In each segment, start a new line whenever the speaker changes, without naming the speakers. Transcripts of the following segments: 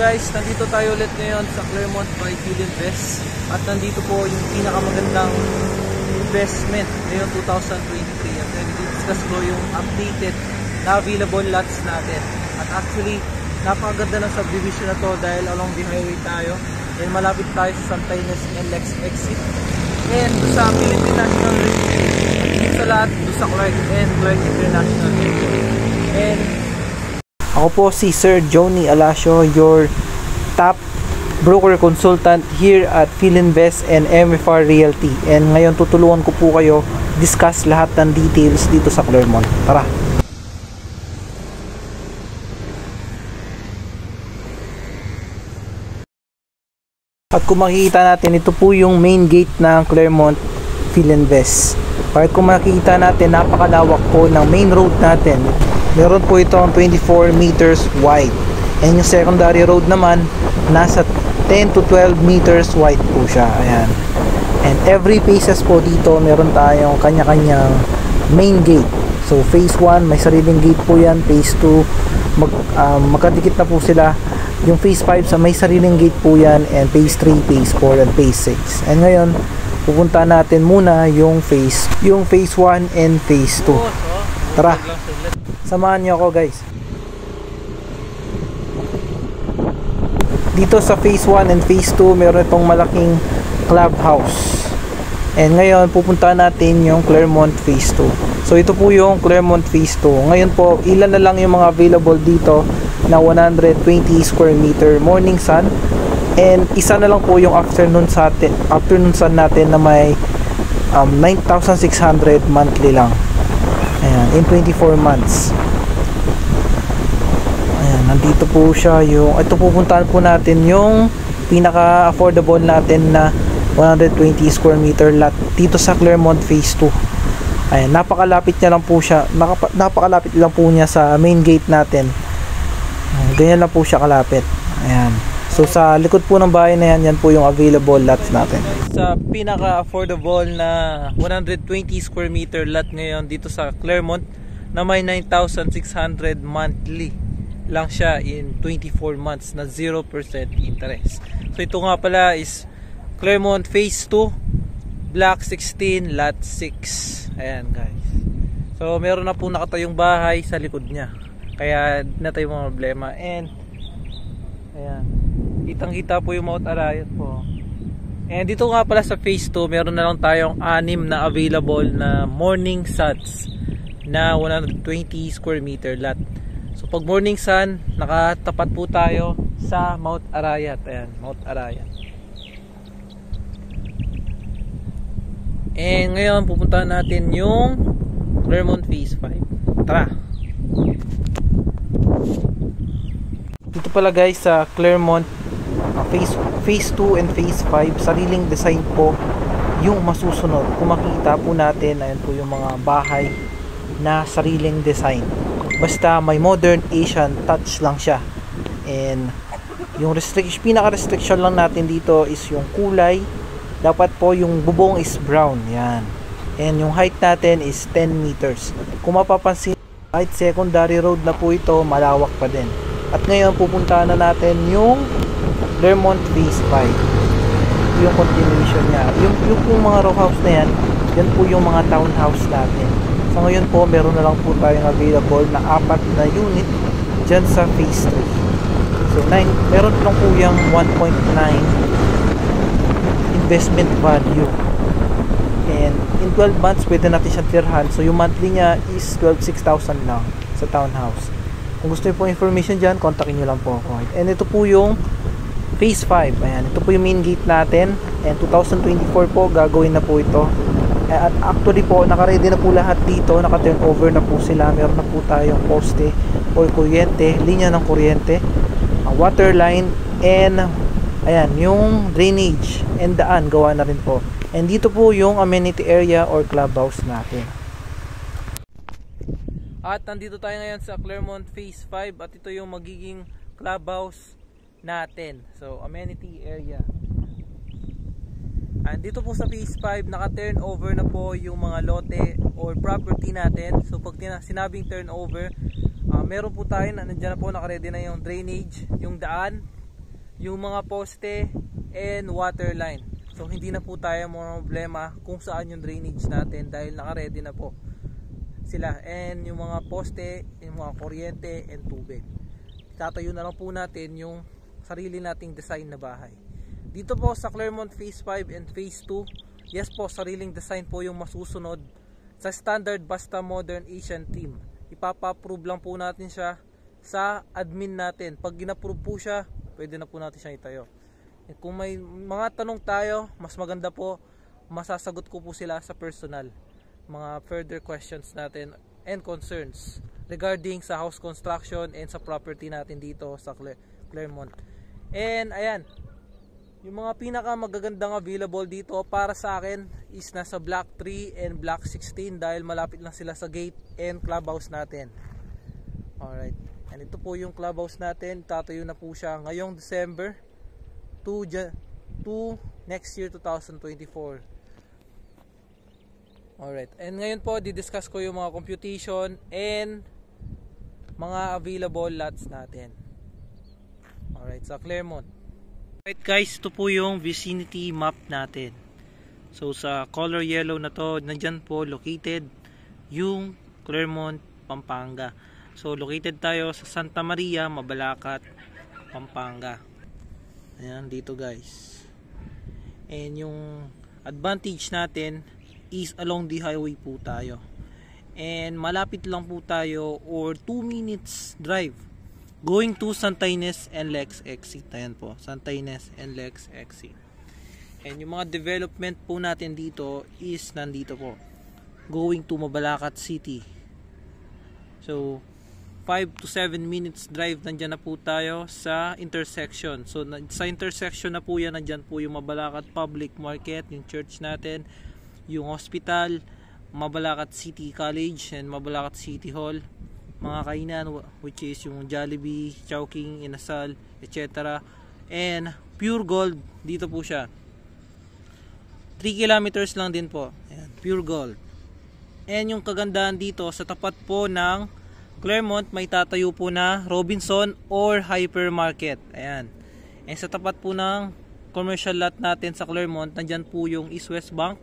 guys, nandito tayo ulit ngayon sa Clermont by Philinvest. At nandito po yung pinakamagandang investment ngayong 2023. At then discuss ko yung updated na available lots natin. At actually, napakaganda ng subdivision na to dahil along the highway tayo. And malapit tayo sa Santa Ines NLEX exit. And sa Philippine National Railway. At sa lahat, sa Clark and Clark International Railway. And
ako po si Sir Johnny Alasio, your top broker consultant here at Philinvest and MFR Realty. And ngayon tutulungan ko po kayo discuss lahat ng details dito sa Clermont. Tara! At kung makikita natin, ito po yung main gate ng Clermont Philinvest. At kung makikita natin, napakalawak po ng main road natin. Meron po itong 24 meters wide. And yung secondary road naman, nasa 10 to 12 meters wide po siya. Ayan. And every phases po dito, meron tayong kanya-kanyang main gate. So phase 1, may sariling gate po yan. Phase 2, magkadikit na po sila. Yung phase 5, sa may sariling gate po yan. And phase 3, phase 4, and phase 6. And ngayon, pupunta natin muna yung phase 1 and phase 2. Tara! Samahan niyo ako guys. Dito sa phase 1 and phase 2 meron itong malaking clubhouse. And ngayon pupuntahan natin yung Clermont phase 2. So ito po yung Clermont phase 2. Ngayon po ilan na lang yung mga available dito na 120 square meter morning sun. And isa na lang po yung afternoon sun natin na may 9,600 monthly lang. Ayan, in 24 months. Ayan, nandito po siya yung, ito pupuntahan po natin yung pinaka affordable natin na 120 square meter lot dito sa Clermont phase 2. Ayan, napakalapit niya lang po siya, napakalapit lang po niya sa main gate natin. Ayan, ganyan lang po siya kalapit. Ayan. So sa likod po ng bahay na yan, yan po yung available lots natin.
Sa pinaka-affordable na 120 square meter lot ngayon dito sa Clermont na may 9,600 monthly lang siya in 24 months na 0% interest. So ito nga pala is Clermont Phase 2 Block 16 Lot 6. Ayan guys. So meron na po nakatayong bahay sa likod niya. Kaya na tayong mga problema. And ayan, kitang kita po yung Mount Arayat po. And dito nga pala sa phase 2, meron na lang tayong 6 na available na morning suns na 120 square meter lot. So pag morning sun, nakatapat po tayo sa Mount Arayat. Ayan, Mount Arayat. And ngayon pupuntahan natin yung Clermont phase 5. Tara!
Dito pala guys sa Clermont phase 2 and phase 5, sariling design po yung masusunod. Kung makita po natin, ayan po yung mga bahay na sariling design. Basta may modern Asian touch lang siya. And yung pinaka-restriction lang natin dito is yung kulay. Dapat po yung bubong is brown. Yan. And yung height natin is 10 meters. Kung mapapansin, kahit secondary road na po ito, malawak pa din. At ngayon pupuntahan na natin yung Clermont phase 5. Yung continuation niya. Yung mga row house na yan, yan po yung mga townhouse natin. So ngayon po, meron na lang po tayong available na 4 na unit dyan sa phase 3. So meron lang po yung 1.9 investment value. And in 12 months, pwede natin siyang tirhan. So yung monthly niya is 6,000 lang sa townhouse. Kung gusto niyo po information dyan, kontakin nyo lang po ako. And ito po yung phase 5. Ayan, ito po yung main gate natin. And 2024 po, gagawin na po ito. At actually po, naka-ready na po lahat dito. Naka-turn over na po sila. Meron na po tayong poste or kuryente, linya ng kuryente, water line, and ayan, yung drainage and daan, gawa na rin po. And dito po yung amenity area or clubhouse natin.
At nandito tayo ngayon sa Clermont phase 5 at ito yung magiging clubhouse natin. So amenity area. And dito po sa phase 5, naka-turn over na po yung mga lote or property natin. So pag sinabing turnover, meron po tayo na nandiyan na po, naka-ready na yung drainage, yung daan, yung mga poste and water line. So hindi na po tayo problema kung saan yung drainage natin dahil naka-ready na po sila, and yung mga poste, yung mga kuryente and tubig. Tatayo na lang po natin yung sarili nating design na bahay. Dito po sa Clermont Phase 5 and Phase 2, yes po, sariling design po yung masusunod sa standard basta modern Asian theme. Ipapa-approve lang po natin siya sa admin natin. Pag gina-approve po siya, pwede na po natin siyang itayo. Kung may mga tanong tayo, mas maganda po masasagot ko po sila sa personal, mga further questions natin and concerns regarding sa house construction and sa property natin dito sa Clermont. And ayan, yung mga pinaka magagandang available dito para sa akin is nasa Block 3 and Block 16 dahil malapit lang sila sa gate and clubhouse natin. Alright, and ito po yung clubhouse natin. Tatayo na po siya ngayong December to next year 2024. Alright, and ngayon po didiscuss ko yung mga computation and mga available lots natin. Alright, sa Clermont. Alright guys, ito po yung vicinity map natin. So sa color yellow na to, nandyan po located yung Clermont, Pampanga. So located tayo sa Santa Maria, Mabalacat, Pampanga. Ayan, dito guys. And yung advantage natin is along the highway po tayo. And malapit lang po tayo or 2 minutes drive going to Santa Ines and Lex exit. Ayan po, Santa Ines and Lex exit. And yung mga development po natin dito is nandito po, going to Mabalacat City. So 5 to 7 minutes drive, nandyan na po tayo sa intersection. So sa intersection na po yan, nandyan po yung Mabalacat Public Market, yung church natin, yung hospital, Mabalacat City College and Mabalacat City Hall, mga kainan which is yung Jollibee, Chowking, Inasal, etc. And Pure Gold, dito po siya. 3 kilometers lang din po. Ayan, Pure Gold. And yung kagandahan dito, sa tapat po ng Clermont, may tatayo po na Robinson or hypermarket. Ayan. And sa tapat po ng commercial lot natin sa Clermont, nandyan po yung East West Bank,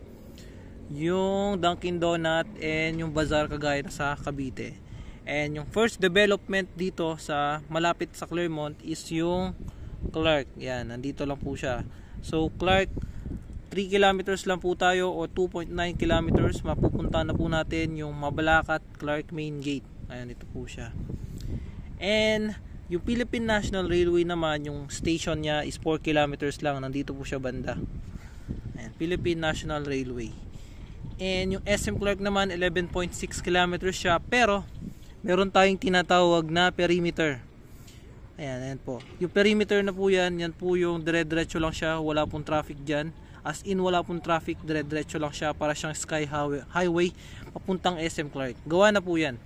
yung Dunkin Donut, and yung Bazaar kagaya sa Cavite. And yung first development dito sa malapit sa Clermont is yung Clark. Yan, nandito lang po siya. So Clark, 3 kilometers lang po tayo o 2.9 kilometers, mapupunta na po natin yung Mabalacat Clark Main Gate. Ayan, ito po siya. And yung Philippine National Railway naman, yung station niya is 4 kilometers lang, nandito po siya banda. Ayan, Philippine National Railway. And yung SM Clark naman 11.6 kilometers siya, pero meron tayong tinatawag na perimeter. Ayan, ayan po. Yung perimeter na po yan, yan po yung dire-diretso lang siya, wala pong traffic dyan. As in, wala pong traffic, dire-diretso lang siya, para siyang sky highway papuntang SM Clark. Gawa na po yan.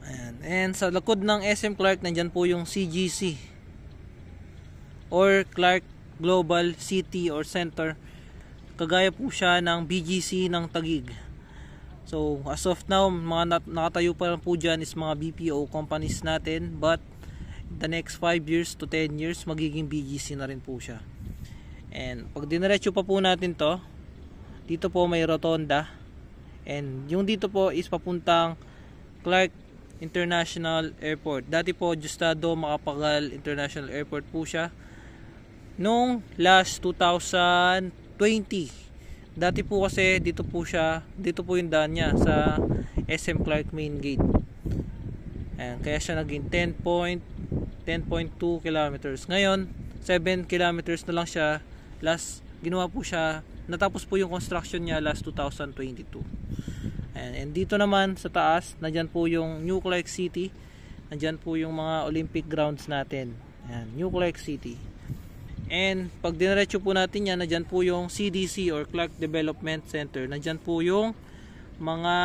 Ayan. And sa likod ng SM Clark, nandyan po yung CGC or Clark Global City or Center. Kagaya po siya ng BGC ng Taguig. So as of now, mga nakatayo pa lang po dyan is mga BPO companies natin, but the next 5 years to 10 years magiging BGC na rin po siya. And pag diniretso pa po natin to, dito po may rotonda, and yung dito po is papuntang Clark International Airport. Dati po Justado Macapagal International Airport po siya nung last 2020. Dati po kasi dito po siya, dito po yung daan niya sa SM Clark Main Gate. Ayan, kaya siya naging 10.2 kilometers. Ngayon 7 kilometers na lang siya. Last ginawa po siya, natapos po yung construction niya last 2022. And dito naman sa taas, nandyan po yung New Clark City. Nandyan po yung mga Olympic grounds natin. Ayan, New Clark City. And pag diniretso po natin yan, nandyan po yung CDC or Clark Development Center. Nandyan po yung mga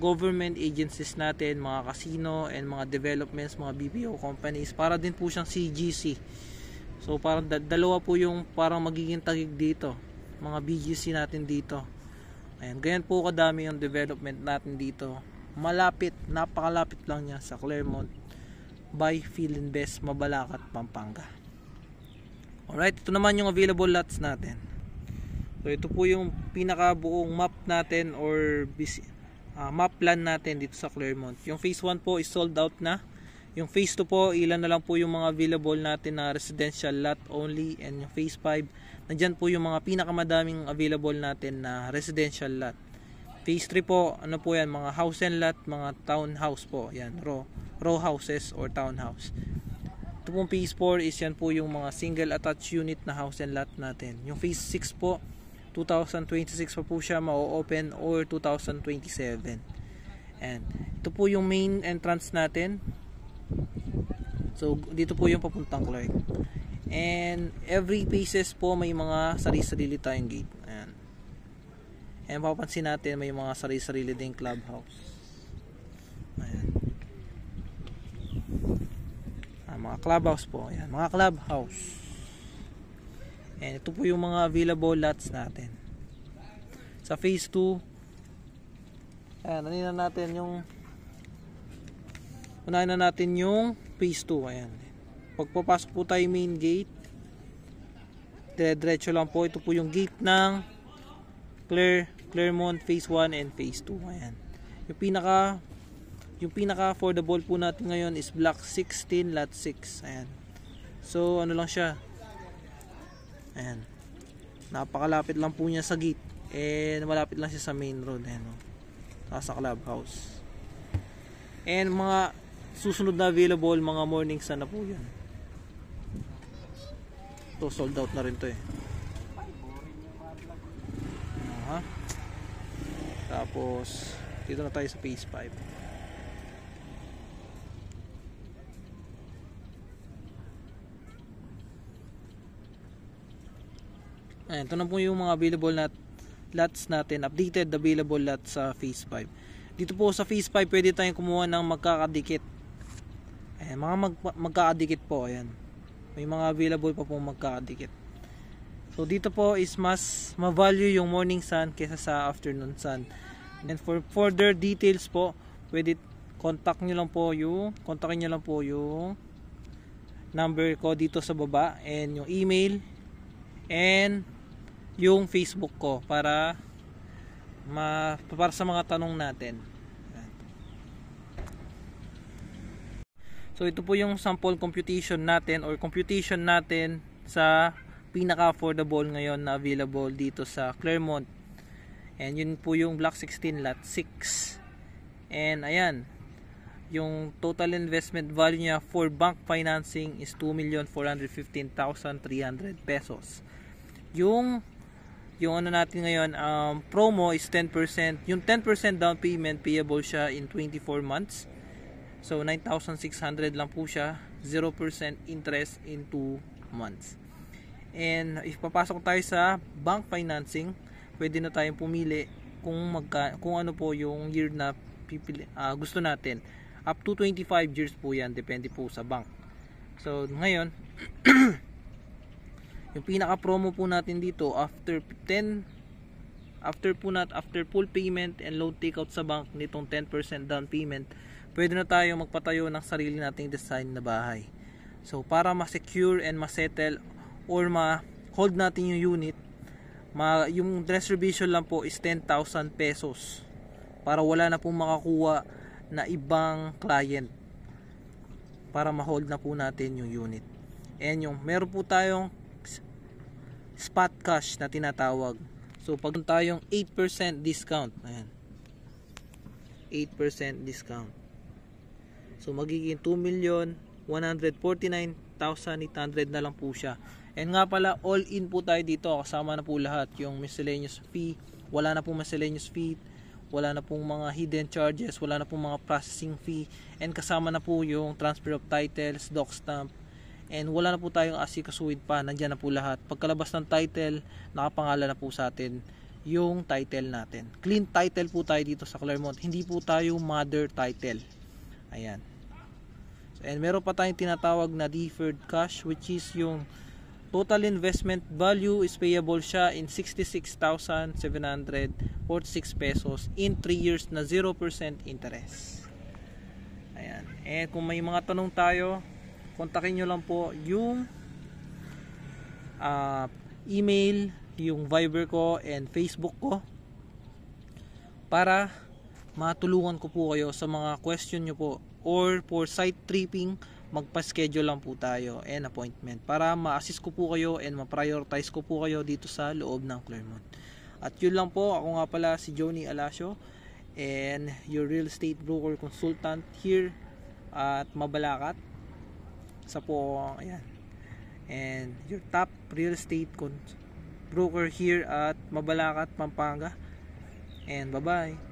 government agencies natin, mga casino and mga developments, mga BPO companies. Para din po siyang CGC. So parang dalawa po yung parang magiging Taguig dito. Mga BGC natin dito. Ayan, ganyan po kadami yung development natin dito. Malapit, napakalapit lang niya sa Clermont by Philinvest, Mabalacat, Pampanga. Alright, ito naman yung available lots natin. So ito po yung pinakabuong map natin or map plan natin dito sa Clermont. Yung phase 1 po is sold out na. Yung phase 2 po, ilan na lang po yung mga available natin na residential lot only. And yung phase 5, nandyan po yung mga pinakamadaming available natin na residential lot. Phase 3 po, ano po yan, mga house and lot, mga townhouse po. Yan, row houses or townhouse. Ito pong phase 4 is yan po yung mga single attached unit na house and lot natin. Yung phase 6 po, 2026 pa po siya ma-open or 2027. And ito po yung main entrance natin. So dito po yung papuntang Clark. And every phases po may mga sarili-sarili tayong gate. Ayan. And papansin natin may mga sarili-sarili ding clubhouse. Ayan. Mga clubhouse po. Ayan, mga clubhouse. And ito po yung mga available lots natin. Sa phase 2, ayan, unahin na natin yung phase 2. Ayan. Pagpapasok po tayo main gate, diretso lang po. Ito po yung gate ng Clermont phase 1 and phase 2. Ayan. Yung pinaka affordable po natin ngayon is block 16 lot 6. Ayan. So ano lang siya. Ayan. Napakalapit lang po niya sa gate. And malapit lang siya sa main road. Ayan. Sa clubhouse. And mga susunod na available, mga morning sun na po yan. Ito sold out na rin to eh. Tapos dito na tayo sa phase 5. Ayan, ito na po yung mga available lots natin, updated available lots sa phase 5. Dito po sa phase 5 pwede tayong kumuha ng magkakadikit. Ayan, mga magkakadikit po. Ayan. May mga available pa po magkakadikit. So dito po is mas ma-value yung morning sun kaysa sa afternoon sun. And for further details po, pwede kontakin nyo lang po yung number ko dito sa baba and yung email and yung Facebook ko para sa mga tanong natin. So ito po yung sample computation natin or computation natin sa pinaka-affordable ngayon na available dito sa Clermont. And yun po yung block 16 lot 6. And ayan, yung total investment value niya for bank financing is 2,415,300 pesos. Yung ano natin ngayon, promo is 10%. Yung 10% down payment payable siya in 24 months. So 9,600 lang po siya, 0% interest in 2 months. And if papasok tayo sa bank financing, pwede na tayong pumili kung ano po yung year na gusto natin. Up to 25 years po yan, depende po sa bank. So ngayon yung pinaka promo po natin dito after full payment and loan takeout sa bank nitong 10% down payment, pwede na tayo magpatayo ng sarili nating design na bahay. So para ma-secure and ma-settle or ma-hold natin yung unit, yung reservation lang po is 10,000 pesos para wala na pong makakuha na ibang client, para ma-hold na po natin yung unit. And yung meron po tayong spot cash na tinatawag. So pag tayong 8% discount, ayan, 8% discount, so magiging 2,149,800 na lang po siya. And nga pala, all in po tayo dito, kasama na po lahat yung miscellaneous fee, wala na pong miscellaneous fee, wala na pong mga hidden charges, wala na pong mga processing fee, and kasama na po yung transfer of titles, doc stamp, and wala na po tayong asikasuhin pa, nandyan na po lahat. Pagkalabas ng title, nakapangalan na po sa atin yung title natin. Clean title po tayo dito sa Clermont, hindi po tayo mother title. Ayan. So, and meron pa tayong tinatawag na deferred cash, which is yung total investment value is payable siya in 66,746 pesos in 3 years na 0% interest. Ayan. And kung may mga tanong tayo, kontakin nyo lang po yung email, yung Viber ko and Facebook ko para matulungan ko po kayo sa mga question nyo po, or for site tripping magpa-schedule lang po tayo and appointment para ma-assist ko po kayo and ma-prioritize ko po kayo dito sa loob ng Clermont. At yun lang po, ako nga pala si Johnny Alasio and your real estate broker consultant here at Mabalacat sa po, ayan, and your top real estate broker here at Mabalacat, Pampanga. And bye bye.